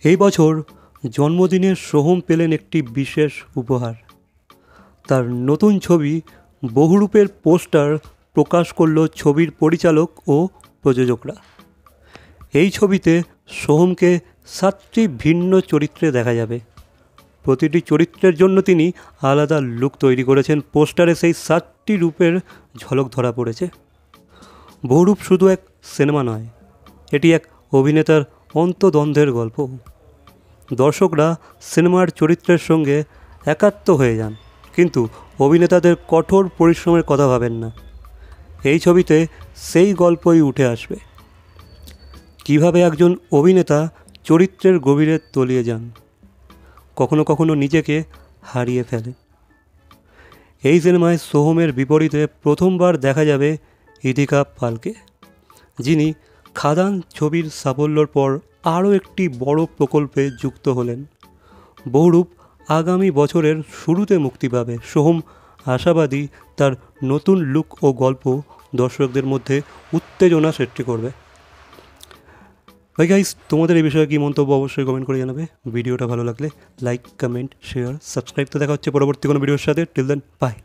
এই বছর জন্মদিনে সোহম পেলেন একটি বিশেষ উপহার। তার নতুন ছবি বহুরূপের পোস্টার প্রকাশ করল ছবির পরিচালক ও প্রযোজকরা। এই ছবিতে সোহমকে 7টি ভিন্ন চরিত্রে দেখা যাবে। প্রতিটি চরিত্রের জন্য তিনি আলাদা লুক তৈরি করেছেন। পোস্টারে সেই 7টি রূপের ঝলক ধরা পড়েছে। বহুরূপ শুধু এক সিনেমা নয়, এটি এক অভিনেতার অন্তদ্বন্দ্বের গল্প। দর্শকরা সিনেমার চরিত্রের সঙ্গে একাত্ম হয়ে যান, কিন্তু অভিনেতাদের কঠোর পরিশ্রমের কথা ভাবেন না। এই ছবিতে সেই গল্পই উঠে আসবে, কিভাবে একজন অভিনেতা চরিত্রের গভীরে তলিয়ে যান, কখনো কখনো নিজেকে হারিয়ে ফেলেন। এই সিনেমায় সোহমের বিপরীতে প্রথমবার দেখা যাবে ইদিকা পালকে, যিনি খাদান ছবির সাফল্যর পর আরও একটি বড় প্রকল্পে যুক্ত হলেন। বহুরূপ আগামী বছরের শুরুতে মুক্তি পাবে। সোহম আশাবাদী তার নতুন লুক ও গল্প দর্শকদের মধ্যে উত্তেজনা সৃষ্টি করবে। ভাই গাইস, তোমাদের এই বিষয়ে কী মন্তব্য অবশ্যই কমেন্ট করে জানাবে। ভিডিওটা ভালো লাগলে লাইক, কমেন্ট, শেয়ার, সাবস্ক্রাইব। তো দেখা হচ্ছে পরবর্তী কোনো ভিডিওর সাথে। Till then, by.